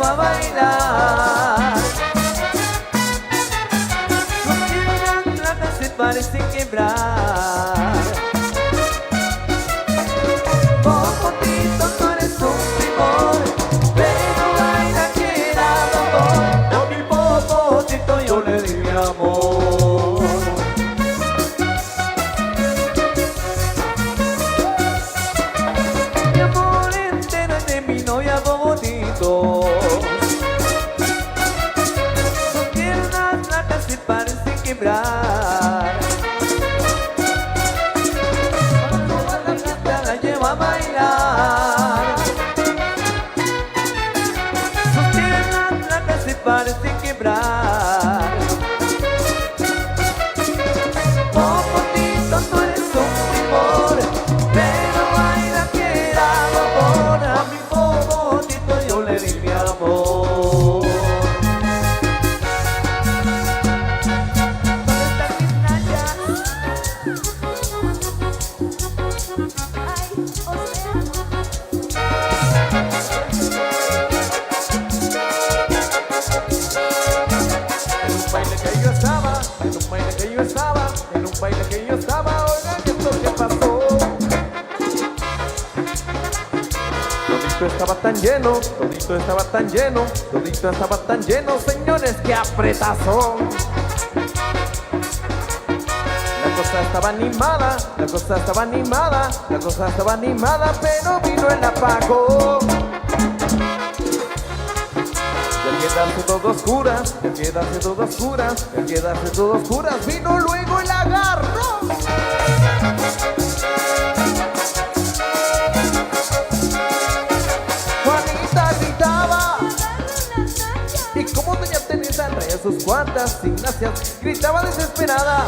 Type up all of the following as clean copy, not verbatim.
lleva a bailar. Sus piernas blancas se parecen quebrar. Popotito, tú eres un primor, pero baila que da dolor. A mi popotito yo le di mi amor. Mi amor entero es de mi novia Popotito. Sus piernas blancas se parecen quebrar. La lleva a bailar. Sus piernas blancas se parecen quebrar. Popotito, tú eres un primor, pero baila que da dolor. A mi popotito yo le di mi amor. ¿Dónde están mis nalgas? En un baile que yo estaba, en un baile que yo estaba, en un baile que yo estaba, oigan esto que pasó. Todito estaba tan lleno, todito estaba tan lleno, todito estaba tan lleno, señores, que apretazón. La cosa estaba animada, la cosa estaba animada, la cosa estaba animada, pero vino el apagón. Y al quedarse todo oscuras, y al quedarse todo oscuras, y al quedarse todo oscuras, vino luego el agarrón. Juanita gritaba, y como doña Teresa traía sus cuantas Ignacias, gritaba desesperada.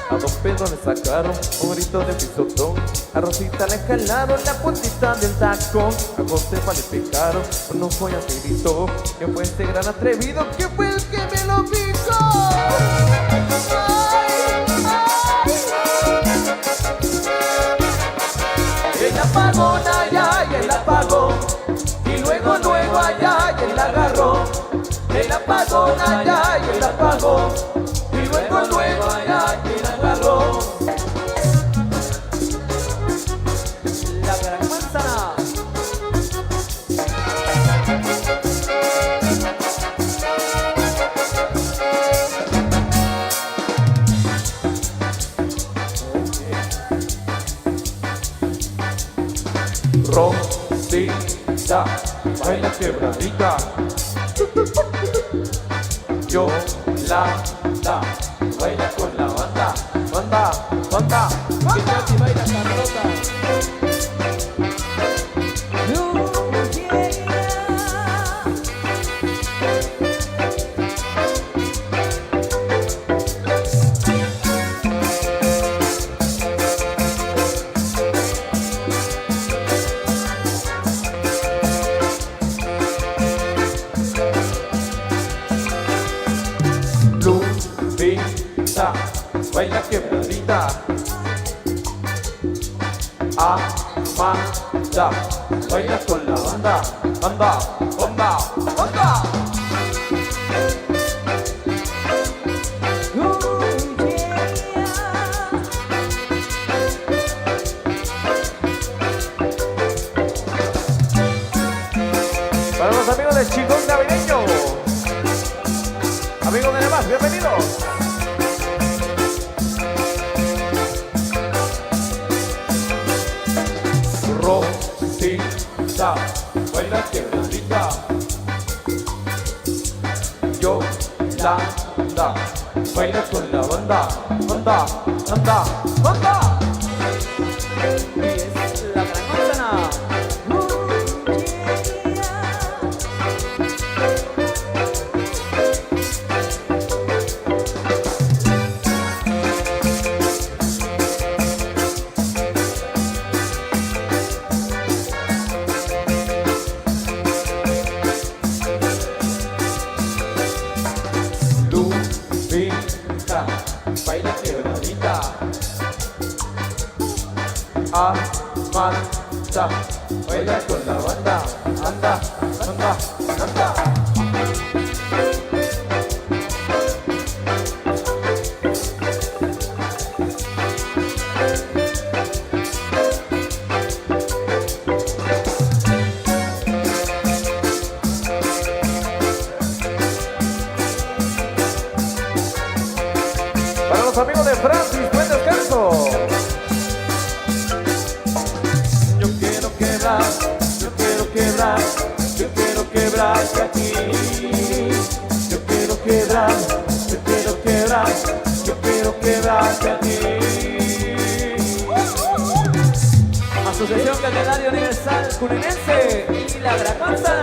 A don Pedro le sacaron un grito de pisotón, a Rosita le jalaron la puntita del tacón, a Josefa le picaron con un joya que gritó. ¿Quién fue este gran atrevido? ¿Quién fue el que me lo picó? El apagón allá y el apagón, y luego allá y el agarrón. El apagón allá y el apagón, y luego allá y el agarrón. La gran manzana. Rosita, baila quebradita. Yolanda, baila con la banda, banda, banda, banda. Y baila Carlota. Lupita, baila quebradita. Amanda, baila con la banda, banda, banda, banda. Para los amigos de Chingón Navideño, amigos de demás, bienvenidos. Rosita, baila quebradita. Yolanda, baila con la banda, banda, banda, banda. Y es la gran manzana. Lupita, baila quebradita. Amanda, baila con la banda, anda, anda. Para los amigos de Francis, buen descanso. Yo quiero quebrar, yo quiero quebrar, yo quiero quebrarte aquí. Yo quiero quebrar, yo quiero quebrar, yo quiero quebrarte aquí. Asociación Candelaria Universal Curinense y la Draconza.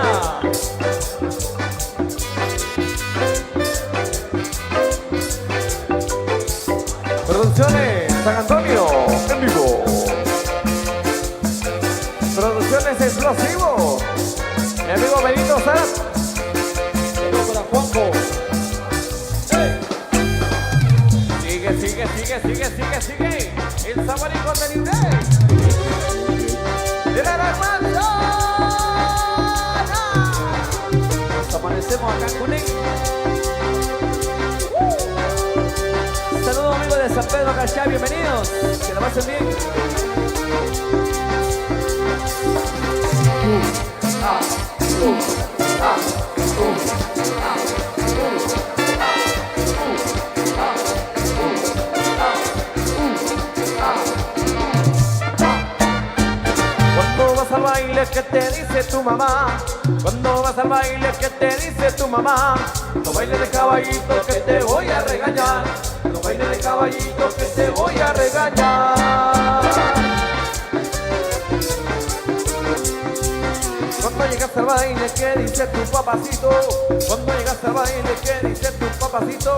Producciones San Antonio, en vivo. Producciones Explosivo. Mi amigo Benito Sara. Saludos para Juanjo. Sigue, sigue, sigue, sigue, sigue, sigue. El saborico de Libre. De la hermana. Nos amanecemos acá en Cuní. Saludos amigos de San Pedro Cachá, bienvenidos. Que la pasen bien. Cuando vas al baile, ¿qué te dice tu mamá? Cuando vas al baile, ¿qué te dice tu mamá? No bailes de caballito que te voy a regañar. No bailes de caballito que te voy a regañar. Cuando llegas al baile, ¿qué dice tu papacito? Cuando llegas al baile, ¿qué dice tu papacito?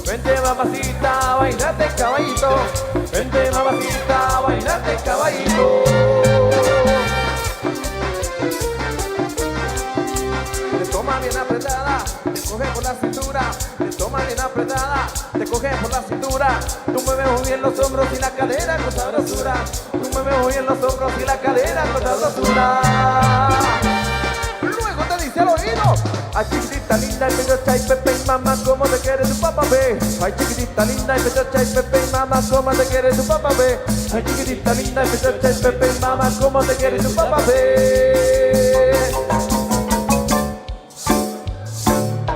Vente mamacita, bailate caballito. Vente mamacita, bailate caballito. Te toma bien apretada, te coge por la cintura. Te toma bien apretada, te coge por la cintura. Tú mueves muy bien los hombros y la cadera con sabrosura. Tú mueves muy bien los hombros y la cadera con sabrosura. Luego te dice al oído: ay chiquitita linda y pechocha y pepe y mamá, ¿cómo te quiere tu papá ve? Ay chiquitita linda y pechocha y pepe y mamá, ¿cómo te quiere tu papá ve? Ay chiquitita linda y pechocha y pepe y mamá, ¿cómo te quiere tu papá ve?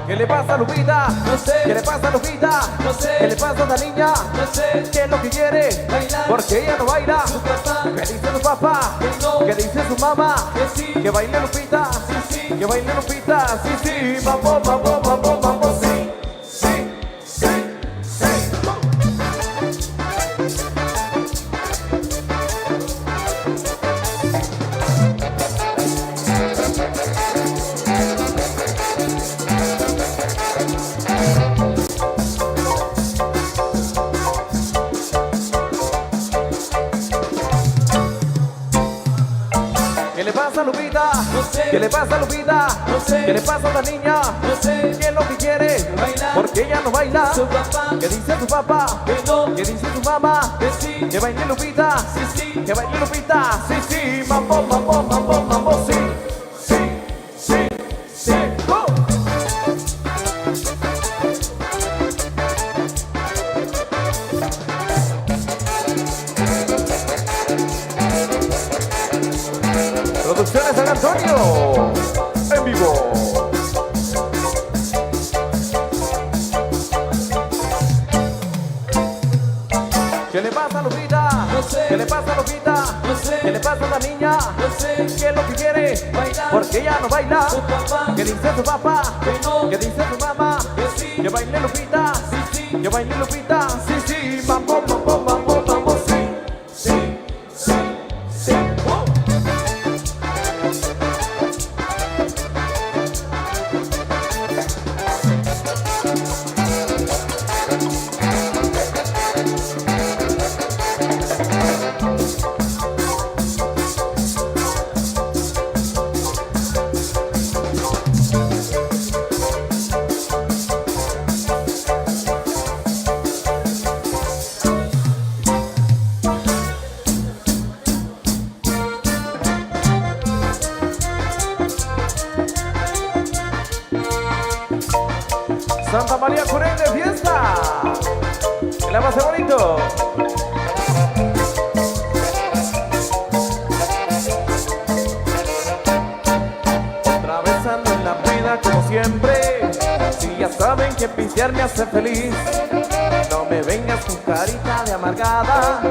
¿Qué le pasa a Lupita? No sé. ¿Qué le pasa a Lupita? No sé. ¿Qué le pasa a esta niña? No sé. ¿Qué es lo que quiere? Bailar. Porque ella no baila. Su papá. ¿Qué dice su papá? Que no. ¿Qué dice su mamá? Que sí. Que baile Lupita. Sí, sí. Que baile Lupita. Sí, sí. Vamos, vamos, vamos, vamos. Sí, sí, sí, sí. ¿Qué le pasa a Lupita? No sé. ¿Qué le pasa a Lupita? No sé. ¿Qué le pasa a esta niña? No sé. ¿Qué es lo que quiere? Bailar. Porque ella no baila. Su papá. ¿Qué dice su papá? Que no. ¿Qué dice su mamá? Que sí. Que baile Lupita. Sí, sí. Que baile Lupita. Sí, sí. Mambo, mambo, mambo, mambo. Sí, sí, sí, sí. ¡Go! Producciones San Antonio, en vivo. ¿Qué le pasa a Lupita? No sé. ¿Qué le pasa a Lupita? No sé. ¿Qué le pasa a la niña? No sé. ¿Qué es lo que quiere? Bailar. Porque ella no baila. Su papá. ¿Qué dice su papá? Que no. ¿Qué dice su mamá? Que sí. Que baile Lupita. Sí, sí. Que baile Lupita. Sí, sí. Mambo, mambo, mambo, mambo. Sí, sí, sí, sí. ¡Oh! Santa María Curén de fiesta. Que la pase bonito. Otra vez ando en la vida como siempre. Si ya saben que pistear me hace feliz. No me vengas con carita de amargada.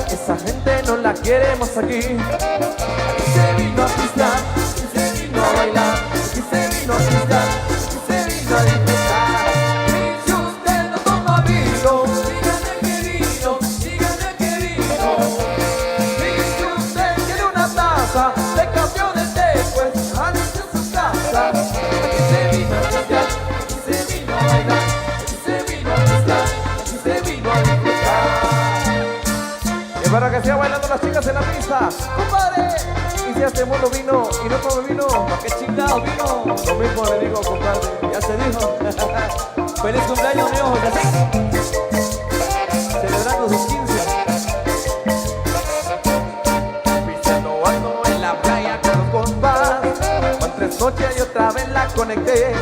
Esa gente no la queremos aquí. Aquí se vino a pistear, aquí se vino a bailar, aquí se vino a pistear, aquí se vino a disfrutar. Y si usted no toma vino, dígame que vino, dígame que vino. Y si usted quiere una taza de cambio de té, pues ándese a su casa. Aquí se vino a pistear, aquí se vino a bailar, aquí se vino a pistear, aquí se vino a disfrutar. Y para que siga bailando las chicas en la pista, compadre. Y si este mundo vino y no tome vino, ¿para qué chingado vino? Lo mismo le digo, compadre, ya se dijo. Feliz cumpleaños, mío, José. Celebrando sus 15. Pisteando ando en la playa con los compas. Van 3 noches y otra vez la conecté.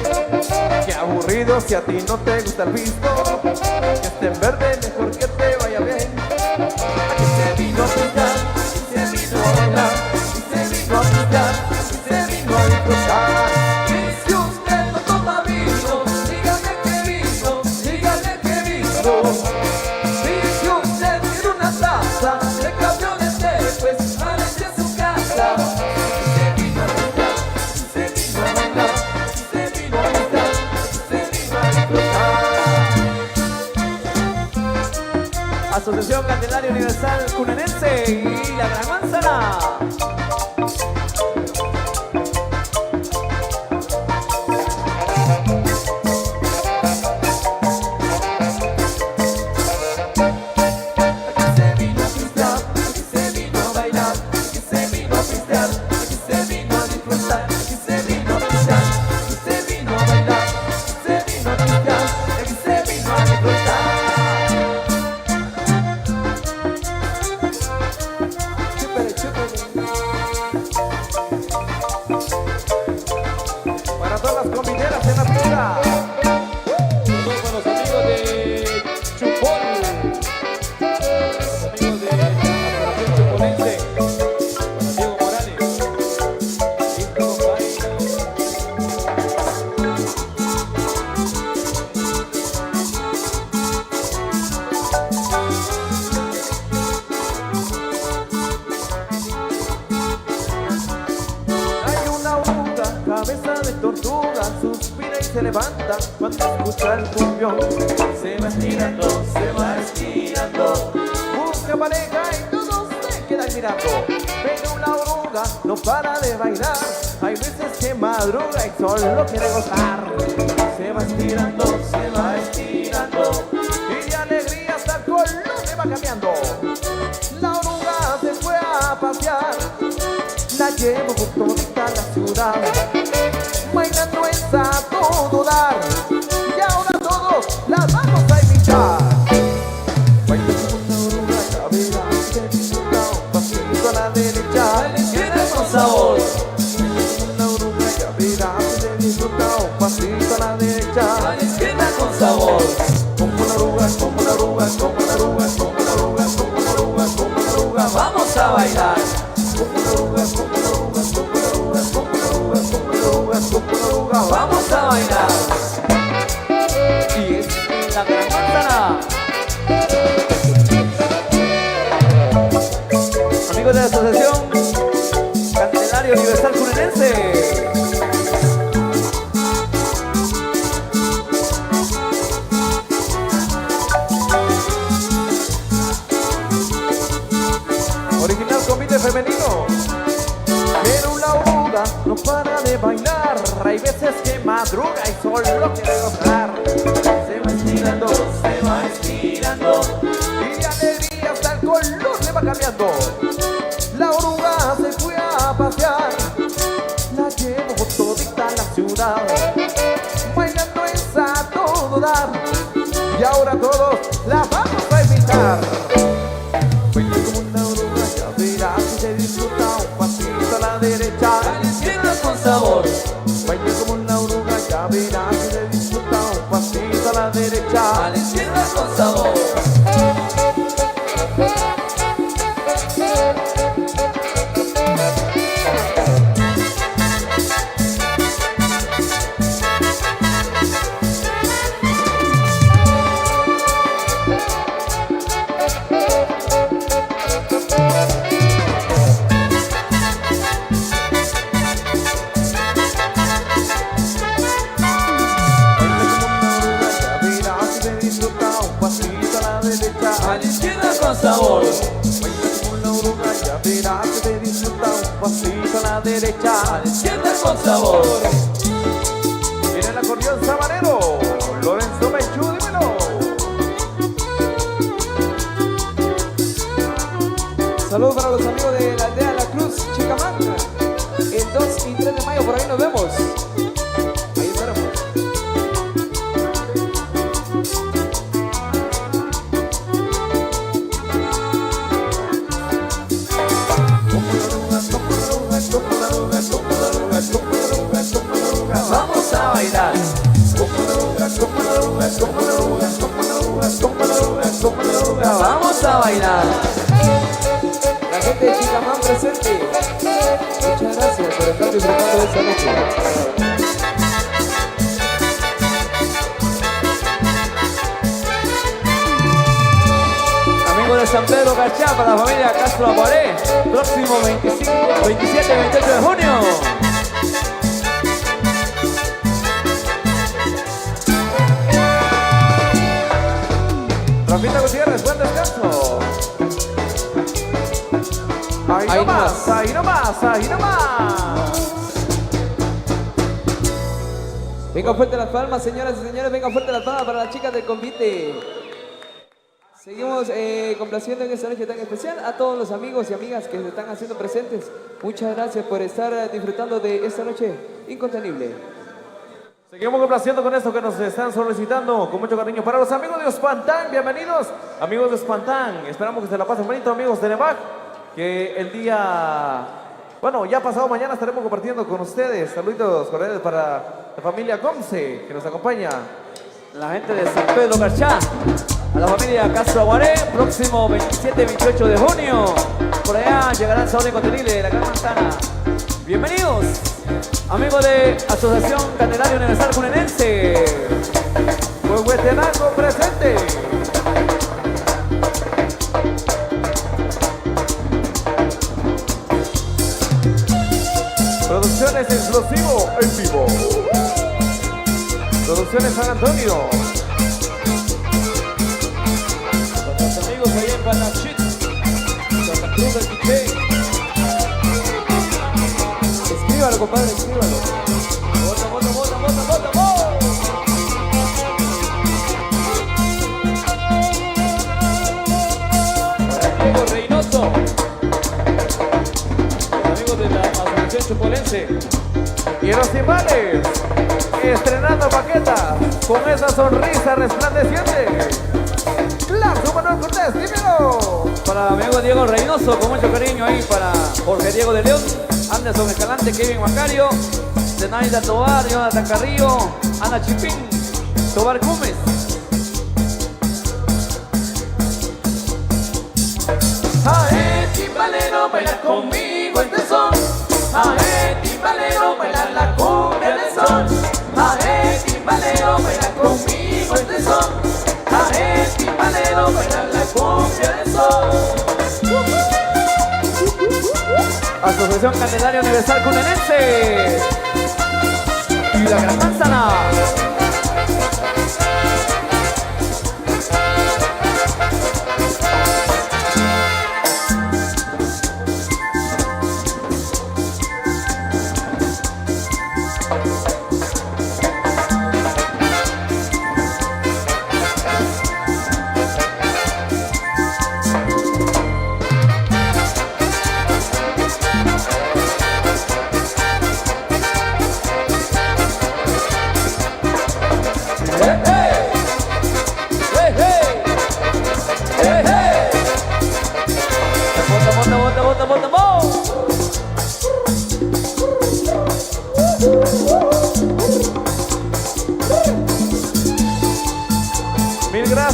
Qué aburrido si a ti no te gusta el visto. Que esté en verde, mejor que te vaya bien. Aquí se vino a pistear, aquí se vino a bailar, aquí se vino a pistear, aquí se vino a disfrutar. Y si usted no toma vino, dígame que vino, dígame que vino. Y si usted quiere una taza de cambio de té, pues ándese a su casa. Aquí se vino a pistear, aquí se vino a bailar, aquí se vino a pistear, aquí se vino a disfrutar. Asociación Candelaria Universal Cunenense y la Gran Manzana. Aquí se vino a pistear, aquí se vino a bailar, aquí se vino a pistear, aquí se vino a disfrutar, aquí se vino a pistear, aquí se vino a bailar, aquí se vino a pistear, aquí se vino a disfrutar. Chúpale, chúpale. Para todas las comineras en la pista. Saludos con los amigos de Chupón. Los amigos de la Asociación Chuponense. Con Diego Morales. Listo, compadre. Hay una oruga, cabeza de tortuga, suspira y se levanta cuando escucha el cumbión. Se va estirando, se va estirando, busca pareja y todos se quedan mirando. Pero la oruga no para de bailar, hay veces que madruga y solo quiere gozar. Se va estirando, se va estirando, y de alegría hasta el color le va cambiando. La oruga se fue a pasear, la llevo por todita la ciudad, bailando es a todo dar, y ahora todos la vamos a imitar. Bailando con la oruga, cabeza, se disfruta un pasito a la derecha, A la izquierda con sabor. bailando con la oruga, cabeza, se disfruta un pasito a la derecha, A la izquierda con sabor. como la oruga, como la oruga, como la oruga, como la oruga, como la oruga, como la oruga, Vamos a bailar. como la oruga, como la oruga, como la oruga, como la oruga, como la oruga, como la oruga, Vamos a bailar. Y es la Gran Manzana. Amigos de la Asociación Candelaria Universal Cunenense. original comité femenino. Pero la oruga no para de bailar, hay veces que madruga y solo quiere gozar. Se va estirando, se va estirando, y de alegría hasta el color le va cambiando. La oruga se fue a pasear, la llevo por todita la ciudad, bailando es a todo dar, y ahora todos la vamos a imitar. Baila como una oruga, ya verás si se disfruta un pasito a la derecha, A la izquierda con sabor. baila como una oruga, ya verás si se disfruta un pasito derecha, a la izquierda con sabor. a la izquierda con sabor. Baila como una oruga, ya verás que disfruta un pasito a la derecha, A la izquierda con sabor. viene el acordeón sabanero, Lorenzo Menchú, dímelo. Saludos para los amigos de la aldea La Cruz, Chicamanca. El 2 y 3 de mayo, por ahí nos vemos. Ahí estaremos. Vamos a bailar. Vamos a bailar. La gente de Chicamán presente. Muchas gracias por estar disfrutando de esta noche. Amigos de San Pedro García, para la familia Castro Aguaré, próximo 25, 27 y 28 de junio. Rafita Gutiérrez, buen descanso. Ahí Ahí nomás, ahí nomás, ahí nomás. Venga fuerte las palmas, señoras y señores. Venga fuerte las palmas para las chicas del convite. Seguimos complaciendo en esta noche tan especial a todos los amigos y amigas que se están haciendo presentes. Muchas gracias por estar disfrutando de esta noche incontenible. Seguimos complaciendo con esto que nos están solicitando con mucho cariño. Para los amigos de Ospantán, bienvenidos. Amigos de Ospantán, esperamos que se la pasen bonito, amigos de Nevac. Que el día, bueno, ya pasado mañana estaremos compartiendo con ustedes. Saludos cordiales para la familia Comce, que nos acompaña. La gente de San Pedro García, a la familia Castro Aguaré, próximo 27 y 28 de junio. Por allá llegarán Sabor Incontenible de la Gran Manzana. Bienvenidos, amigos de Asociación Candelaria Universal Cunenense. Huehuetenango presente. Producciones Explosivo en vivo. Producciones San Antonio. Para los amigos allá en Panachit, Santa Cruz del Quiché. Escríbalo, compadre, escríbalo. Bota, bota, bota, bota, bota, bota. Para Diego Reynoso, los amigos de la Asociación Chupolense. Y los timbales, estrenando paquetas con esa sonrisa resplandeciente. Claro, Manuel Cortés, dímelo. Para mi amigo Diego Reynoso, con mucho cariño ahí para Jorge Diego de León, Anderson Escalante, Kevin Macario, Zenaida Tobar, Jonathan Carrillo, Ana Chipín, Tobar Gómez. Ae, timbalero, baila conmigo este son. Ae, timbalero, baila la cumbia del sol. Ae, timbalero, baila conmigo este son. Ae, timbalero, baila la cumbia del sol. Asociación Candelaria Universal Cunenense y la Gran Manzana.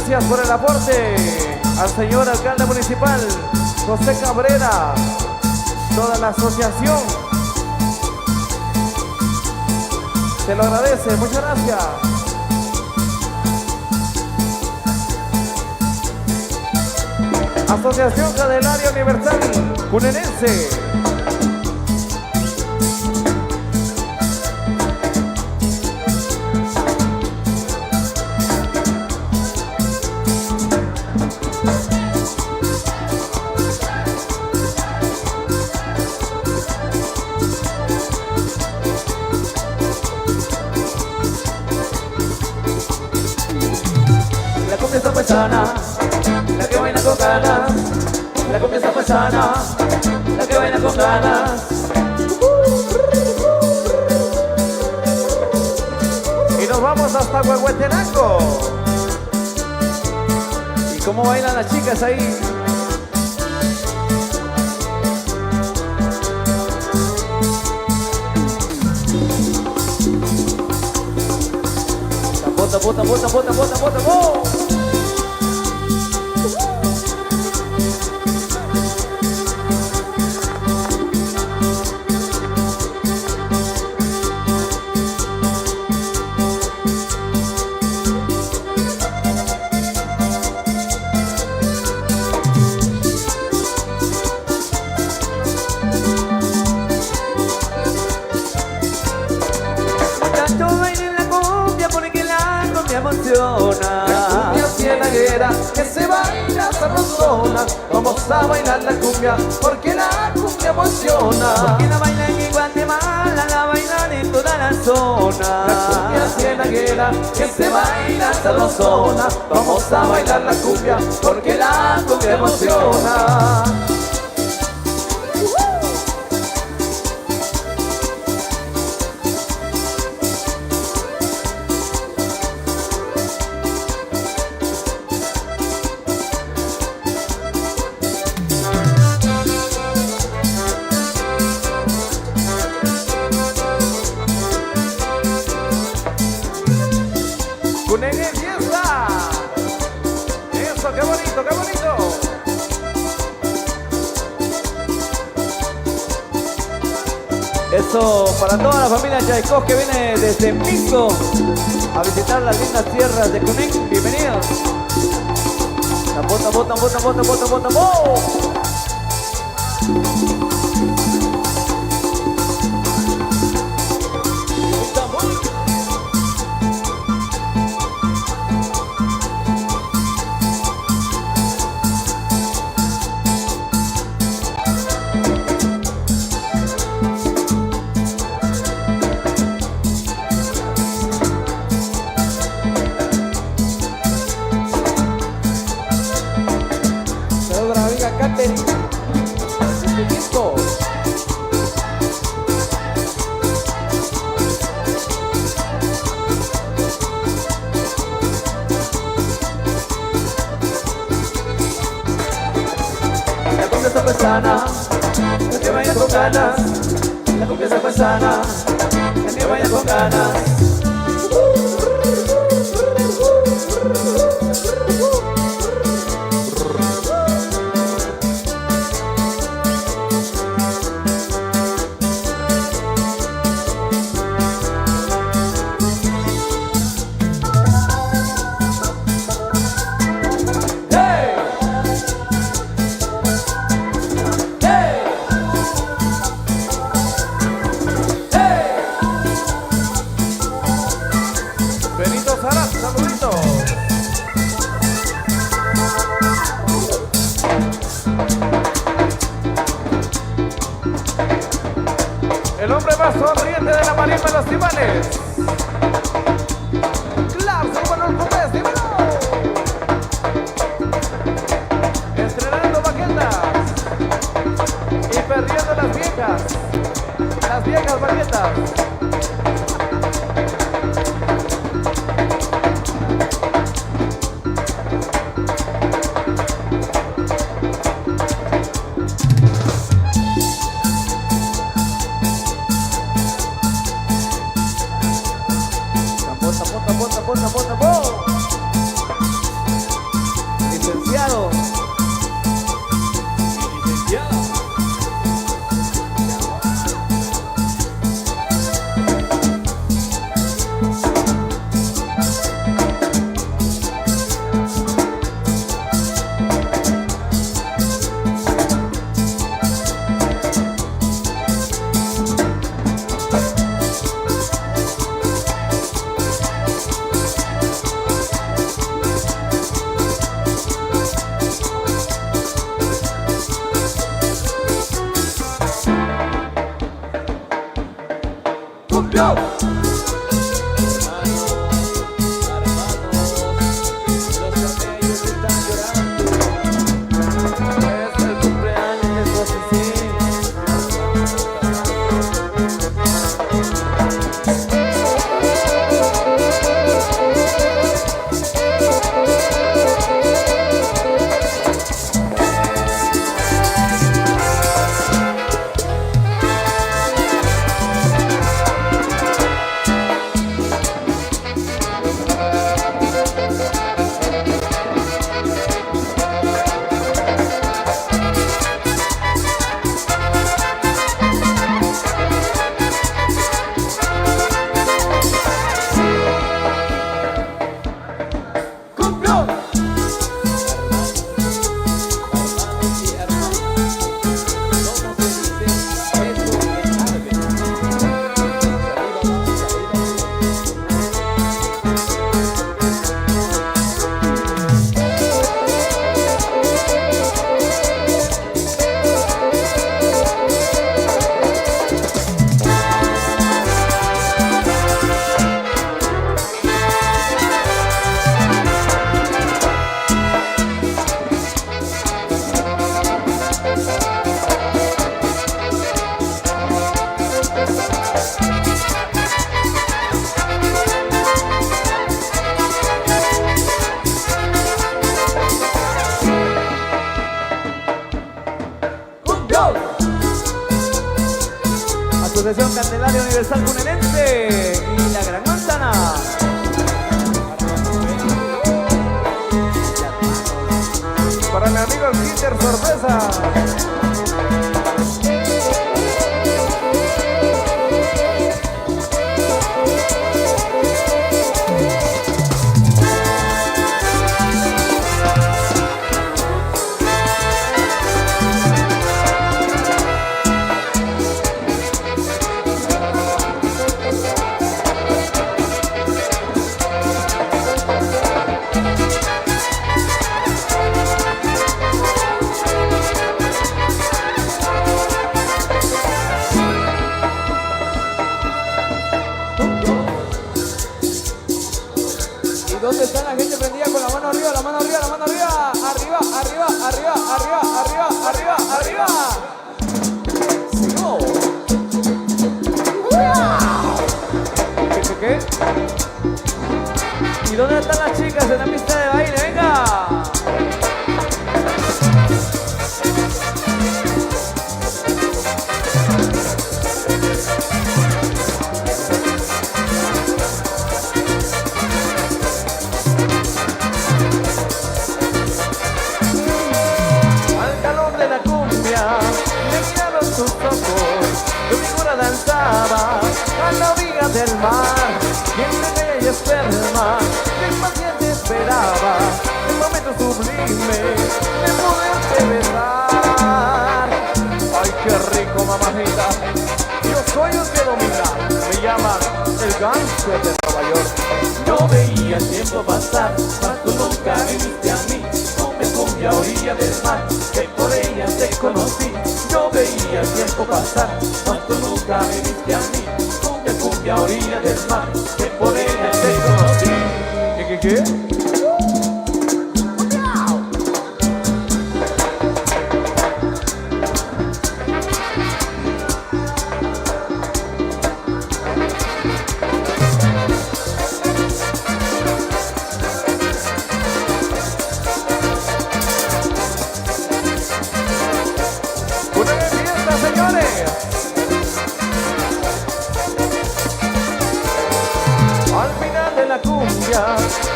Gracias por el aporte al señor alcalde municipal, José Cabrera, toda la asociación. Se lo agradece, muchas gracias. Asociación Candelaria Universal Cunenense. La cumbia está paisana, la que baila con ganas. La cumbia está paisana, la que baila con ganas. Y nos vamos hasta Huehuetenango. ¿Y cómo bailan las chicas ahí? Bota, bota, bota, bota, bota, bota, bota. Tanto bailen la cumbia porque la cumbia emociona. La cumbia cienaguera que se baila sabrosona. Vamos a bailar la cumbia porque la cumbia emociona. Porque la bailan en Guatemala, la bailan en toda la zona. La cumbia cienaguera que se baila sabrosona. Vamos a bailar la cumbia porque la cumbia emociona. Cunengue fiesta. Eso, qué bonito, qué bonito. Eso para toda la familia Chaicos que viene desde Misco a visitar las lindas tierras de Cunén. Bienvenidos. La bota, bota, bota, bota, bota, bota, bota. Saludos a la amiga Katherine. Listo. La cumbia está paisana, la que baila con ganas. La cumbia está paisana, la que baila con ganas. ¡Hey! ¡Hey! ¡Hey! Benito Salas, saluditos. El hombre más sonriente de la marisma de los Timanes. Claro, Manuel Gómez, dímelo. Estrenando baquetas y perdiendo las viejas baquetas. Bota, bota, bota, bota, bota, bota. Asociación Candelaria Universal Cunenense y la Gran Manzana. Para mi amigo el Kinder Sorpresa. ¿Dónde está la gente prendida con la mano arriba, la mano arriba, la mano arriba? Arriba, arriba, arriba, arriba, arriba, arriba, arriba. Seguimos. ¿Qué? ¿Y dónde están las chicas en la pista de baile? ¡Venga! A la orilla del mar, y entre ella enferma, impaciente esperaba el momento sublime de poderte besar. Ay, qué rico, mamacita. Yo soy el que domina, me llaman el gangster de Nueva York. Yo veía el tiempo pasar, mas tú nunca viniste a mí. Cumbia a orilla del mar, que por ella te conocí. Yo veía el tiempo pasar, mas tú nunca viniste a mí. Cumbia a orilla del mar, que por ella te conocí. ¿Qué?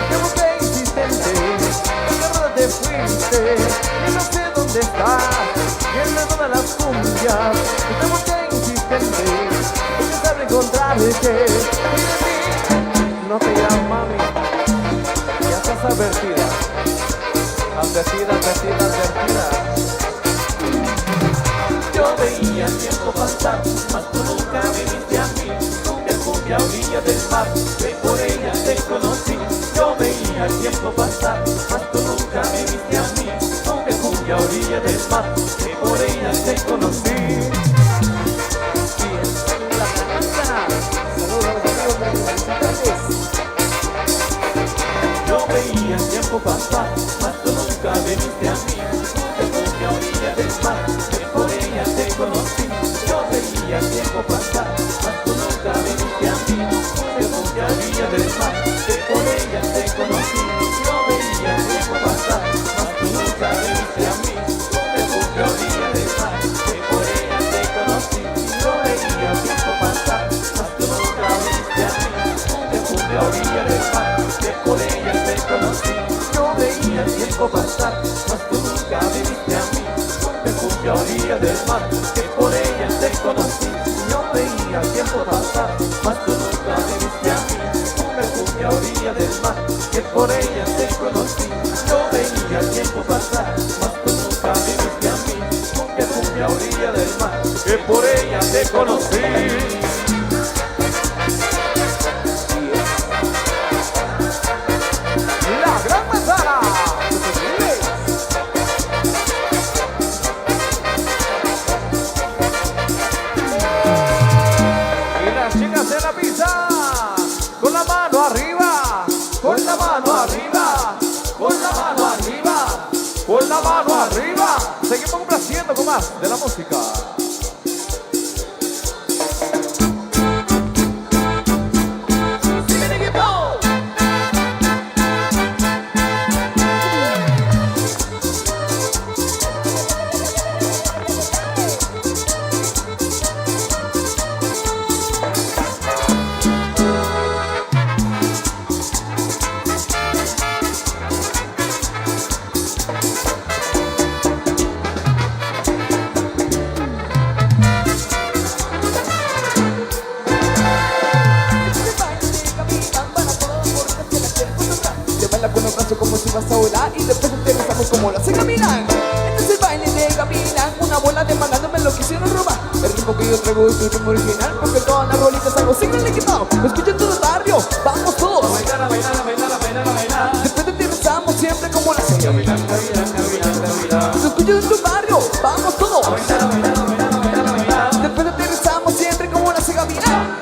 Te busqué insistente, porque te fuiste y no sé dónde estás. Y en todas las cumbias te busqué insistente, porque sabe encontrarte. Y de mí no te llamas mami, ya estás advertida, advertida, advertida, advertida. Yo veía el tiempo pasar, mas tú nunca viniste a mí. Cumbia a orilla del mar, que por ella te conocí. Yo veía el tiempo pasar, mas tú nunca viniste a mí. Cumbia a orilla del mar, que por ella te conocí. Y es la Gran Manzana. Saludos a los amigos universitarios. Yo veía el tiempo pasar, mas tú nunca viniste a mí. Cumbia a orilla del mar, que por ella te conocí. Yo veía el tiempo pasar, mas tú nunca viniste a mí. Cumbia a orilla del mar, que por ella te conocí. Yo veía el tiempo pasar, mas tú nunca viniste a mí. Cumbia a orilla del mar, que por ella te conocí. Yo veía el tiempo pasar, mas tú nunca viniste a mí. Cumbia a orilla del mar, que por ella te conocí. Yo veía el tiempo pasar, mas tú nunca viniste a mí. Cumbia a orilla del mar, que por ella te conocí. Yo veía el tiempo pasar, mas tú nunca viniste a mí. Cumbia a orilla del mar, que por ella te conocí. Yo veía el tiempo pasar, mas tú nunca viniste a mí. Cumbia a orilla del mar, que por ella te conocí. La Gran Manzana. Y las chicas en la pista, con la mano arriba, con la mano arriba, con la mano arriba, con la mano arriba. Seguimos complaciendo con más de la música. vas a volar y después aterrizamos como la hace Gavilán. Este es el baile de Gavilán, una bola de malandro me lo quisieron robar. El ritmo que yo traigo es el ritmo original, porque todas las rolitas hago single equipado. Lo escucho en todo el barrio, vamos todos a bailar, a bailar, a bailar, a bailar, a bailar. Después aterrizamos siempre como la hace Gavilán, Gavilán, Gavilán, Gavilán. Lo escucho en tu barrio, vamos todos a bailar, a bailar, a bailar, a bailar, a bailar. Después aterrizamos siempre como la hace Gavilán.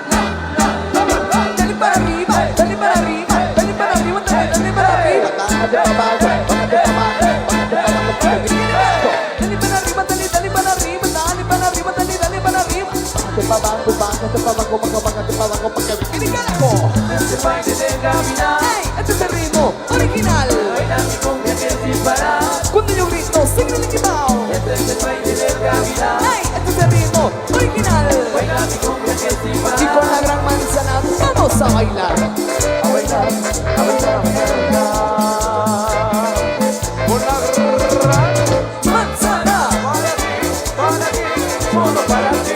Dale para arriba, dale para arriba, dale para arriba, dale para arriba. Bájate para abajo, bájate para abajo, bájate para abajo, porque me quiere abajo. Dale para arriba, dale para arriba, dale para arriba, dale para arriba. Bájate para abajo, bájate para abajo, bájate para abajo, porque me quiere carajo. Este baile de Gavilán, Ey, este es el ritmo original. baila mi cumbia que sin parar. Cuando yo grito, sigue el equipado. Este es el baile de Gavilán, Ey, este es el ritmo original. baila mi cumbia que sin parar. Y con la gran manzana vamos a bailar. A bailar, a bailar, a bailar. Con la gran Manzana. Para ti, solo para ti.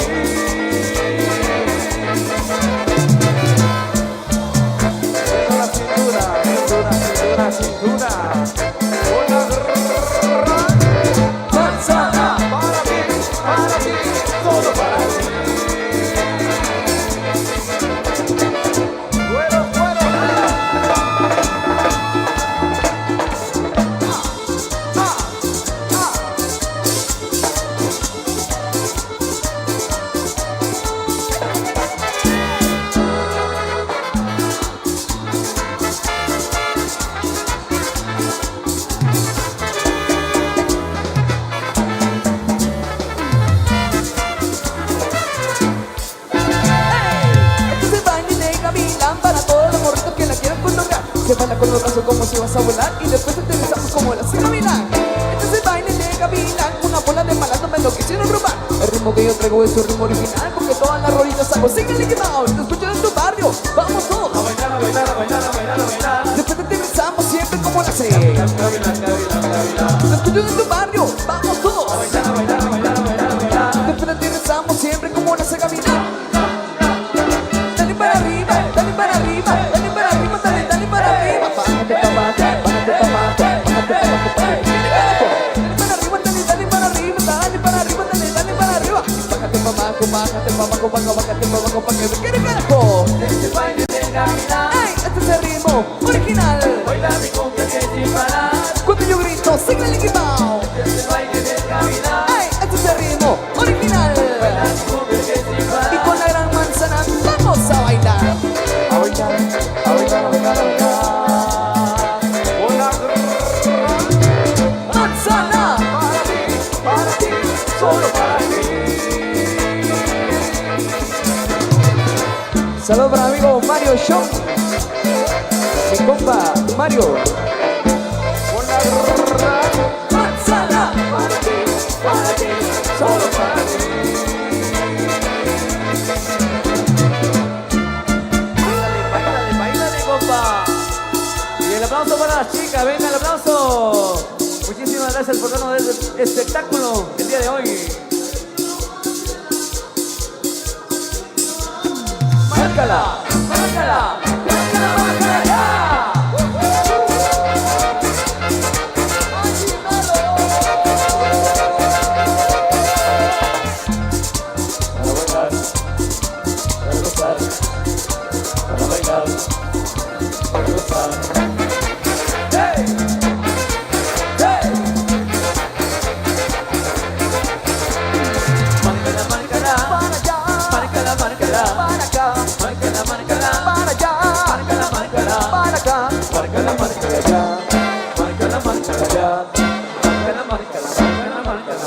Con la cintura, cintura, cintura, cintura. Con la gran Manzana. para ti, solo para ti. Fuero, fuero. Este es el baile de Gavilán para todos los morritos que la quieran cotorrear. Se baila con los brazos como si vas a volar y después aterrizamos como la hace Gavilán. Este es el baile de Gavilán, una bola de malandro me lo quisieron robar. El ritmo que yo traigo es su ritmo original, porque todas las rolitas hago single equipado. Te escuchan en tu barrio, vamos todos A bailar, a bailar, a bailar, a bailar, a bailar. después aterrizamos siempre como la hace. Gavilán, Gavilán, Gavilán. Te escuchan en tu barrio, vamos todos A bailar, a bailar, a bailar, a bailar, a bailar. después aterrizamos siempre como la hace Gavilán. Dale para arriba, dale para arriba, dale para arriba, dale para arriba. Bájate para abajo, bájate para abajo, bájate para abajo, para que viene carajo. Dale para arriba, dale para arriba, dale para arriba, dale para arriba. Bájate para abajo, bájate para abajo, bájate para abajo, para que me quede carajo. Este baile de Gavilán, Ey, este es el ritmo original. baila mi cumbia que sin parar. Cuando yo grito, sigue el equipado. Este baile de Gavilán, Ey, este es el ritmo original. baila mi cumbia que sin parar. Y con la gran manzana vamos a bailar. A bailar, a bailar, a bailar, a bailar. Con la gran Manzana. para ti, solo para ti. Saludos para mi amigo Mario Show. Mi compa Mario. Con la gran Manzana. Para ti, solo para ti. Báilale, báilale, compa. Y el aplauso para las chicas, venga el aplauso. Muchísimas gracias por darnos este espectáculo el día de hoy. Márcala, márcala, márcala, márcala ya. para bailar, para gozar. Hey, hey. Márcala, márcala, Para allá. márcala, márcala, Para acá. márcala, márcala, Para allá. márcala, márcala, Para acá. márcala, márcala ya, márcala, márcala ya, márcala, márcala, márcala, márcala,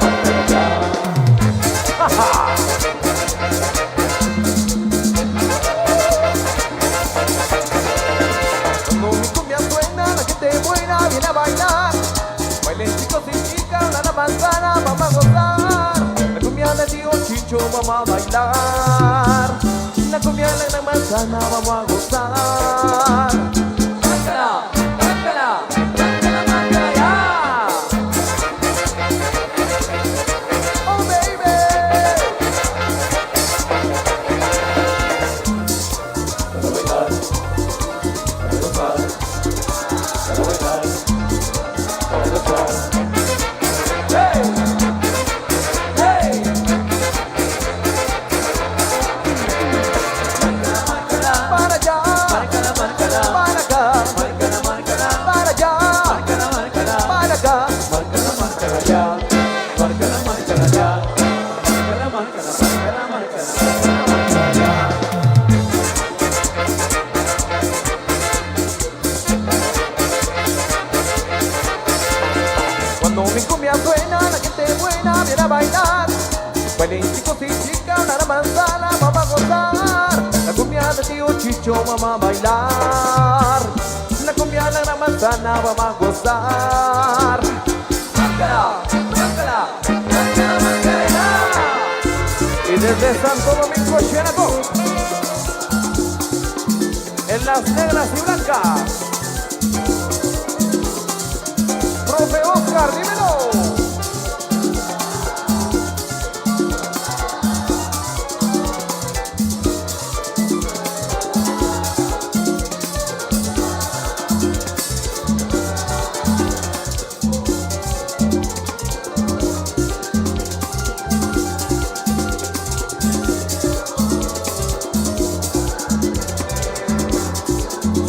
márcala ya. Cuando mi cumbia suena, la gente buena viene a bailar. Bailen chicos y chicas, la manzana, vamos a gozar. La cumbia le digo chicho, vamos a bailar. La cumbia de la manzana, vamos a gozar. Márcala, márcala, márcala, márcala ya. Oh baby. Para bailar, para gozar, para bailar. Bailen chicos y chicas, una manzana, vamos a gozar. La cumbia de tío Chicho, vamos a bailar. La cumbia de la gran manzana, vamos a gozar. ¡Márcala! ¡Márcala! ¡Márcala, márcala! Y desde Santo Domingo, Xenacó, en las negras y blancas, profe Oscar, dímelo.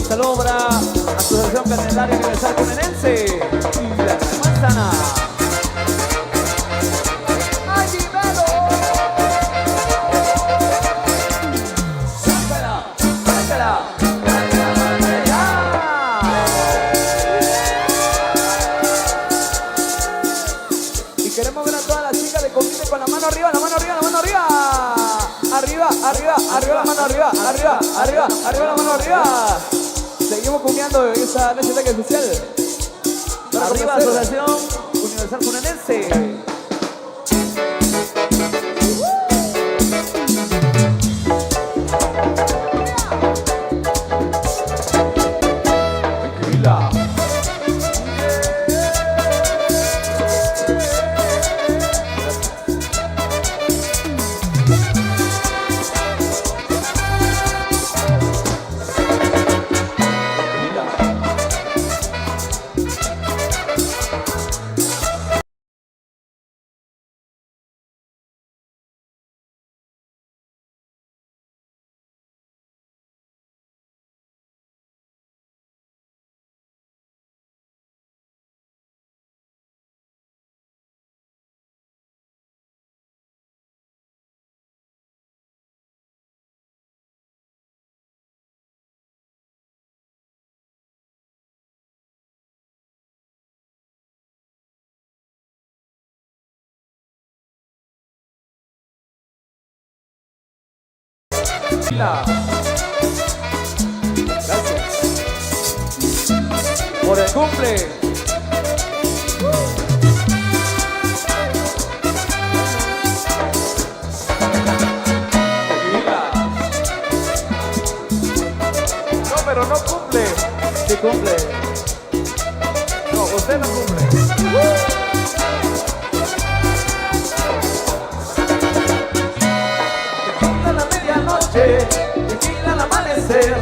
Saludos para Asociación Calendario Universal Conenense y la Gran Manzana. ¡Ay, dímelo! ¡Sácala! ¡Sácala! Y queremos ver a todas las chicas de Convite con la mano arriba, la mano arriba, la mano arriba. Arriba, arriba, arriba, la mano arriba, arriba, arriba, arriba, la mano arriba. Seguimos cumbiando en esa noche tan especial. Para Arriba, complacer. Asociación Universal Conenense. Tequila. Gracias por el cumple. No, pero no cumple. Sí cumple. No, usted no cumple. Tequila la medianoche, tequila al amanecer,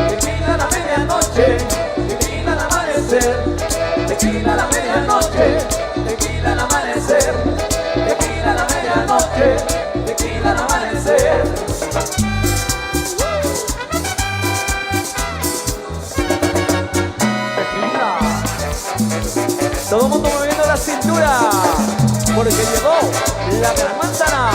tequila la medianoche, tequila al amanecer, tequila la medianoche, tequila al amanecer, tequila la medianoche, tequila al amanecer. Tequila. Todo el mundo moviendo la cintura. Porque llegó la Gran Manzana.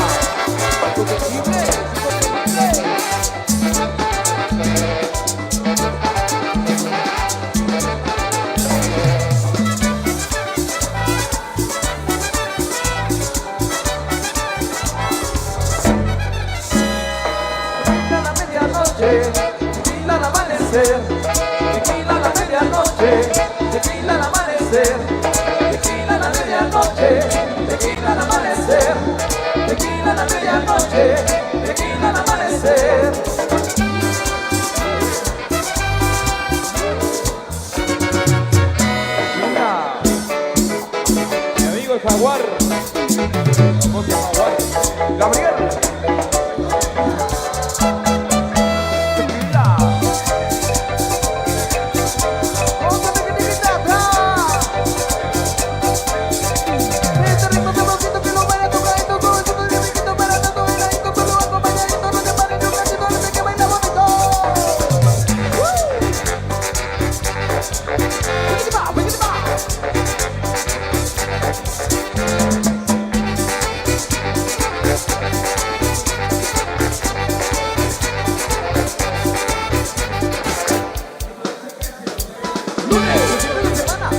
Tequila la medianoche, tequila al amanecer, tequila la medianoche, tequila al amanecer, tequila la medianoche, tequila al amanecer, tequila la medianoche, tequila al amanecer. Tequila. Mi amigo el Jaguar, famoso Jaguar, Gabriel.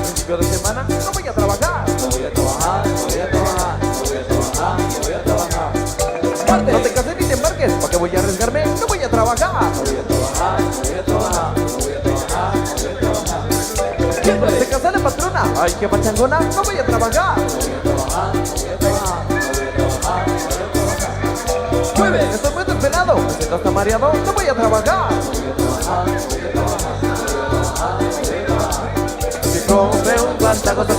Principio de semana no voy a trabajar. No voy a trabajar, no voy a trabajar, no voy a trabajar, no voy a trabajar. Ay, que pachangona, no voy a trabajar. Mueve, estoy muy desesperado. Me siento hasta mareado, no voy a trabajar. Si compré un planta, cosa,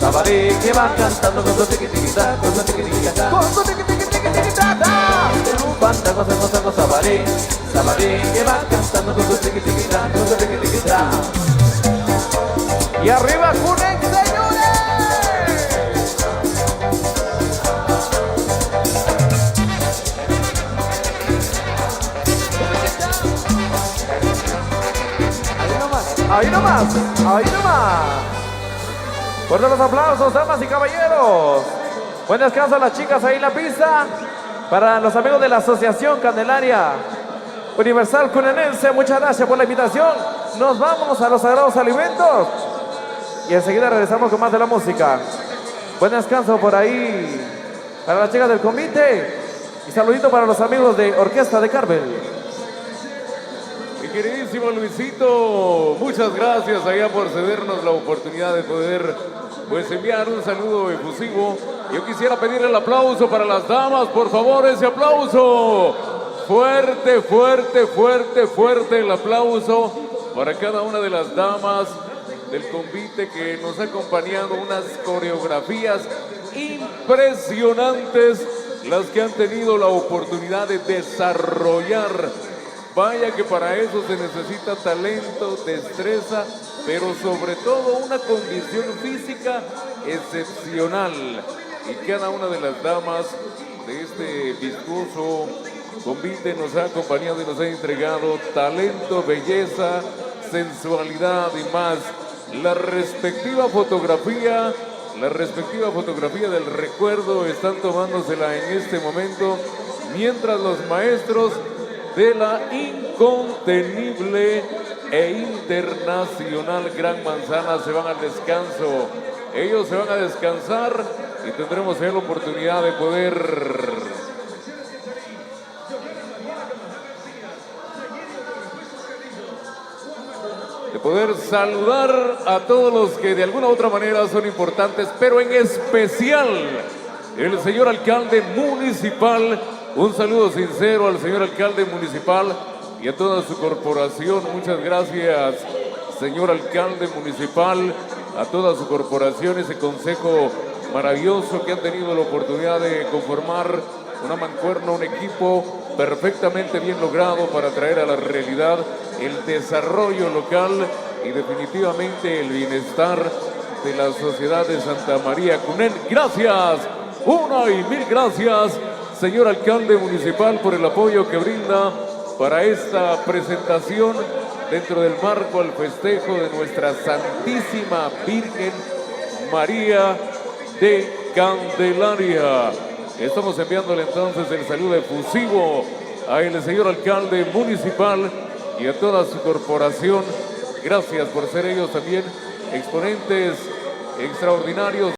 sabaré, que va cantando con su tiquitiquita, con su tiquitiquita, con su tiquitiquitiquita. Un planta, cosa, sabaré, que va cantando con su tiquitiquita, con su tiquitiquita. Y arriba, Cunex, señores. Ahí nomás. Fuertes los aplausos, damas y caballeros. Buen descanso a las chicas ahí en la pista. Para los amigos de la Asociación Candelaria Universal Cunenense, muchas gracias por la invitación. Nos vamos a los sagrados alimentos y enseguida regresamos con más de la música. Buen descanso por ahí para las chicas del convite y saludito para los amigos de Orquesta de Carvel. Mi queridísimo Luisito, muchas gracias allá por cedernos la oportunidad de poder enviar un saludo efusivo. Yo quisiera pedir el aplauso para las damas, por favor, ese aplauso. Fuerte el aplauso para cada una de las damas del convite que nos ha acompañado, unas coreografías impresionantes las que han tenido la oportunidad de desarrollar. Vaya que para eso se necesita talento, destreza, pero sobre todo una condición física excepcional. Y cada una de las damas de este vistoso convite nos ha acompañado y nos ha entregado talento, belleza, sensualidad y más. La respectiva fotografía del recuerdo están tomándosela en este momento, mientras los maestros de la incontenible e internacional Gran Manzana se van al descanso. Ellos se van a descansar y tendremos la oportunidad de poder saludar a todos los que de alguna u otra manera son importantes, pero en especial el señor alcalde municipal. Un saludo sincero al señor alcalde municipal y a toda su corporación. Muchas gracias, señor alcalde municipal, a toda su corporación, ese consejo maravilloso que han tenido la oportunidad de conformar una mancuerna, un equipo perfectamente bien logrado para traer a la realidad el desarrollo local y definitivamente el bienestar de la sociedad de Santa María Cunén. Gracias, una y mil gracias, señor alcalde municipal, por el apoyo que brinda para esta presentación dentro del marco al festejo de nuestra Santísima Virgen María de Candelaria. Estamos enviándole entonces el saludo efusivo al señor alcalde municipal y a toda su corporación. Gracias por ser ellos también exponentes extraordinarios.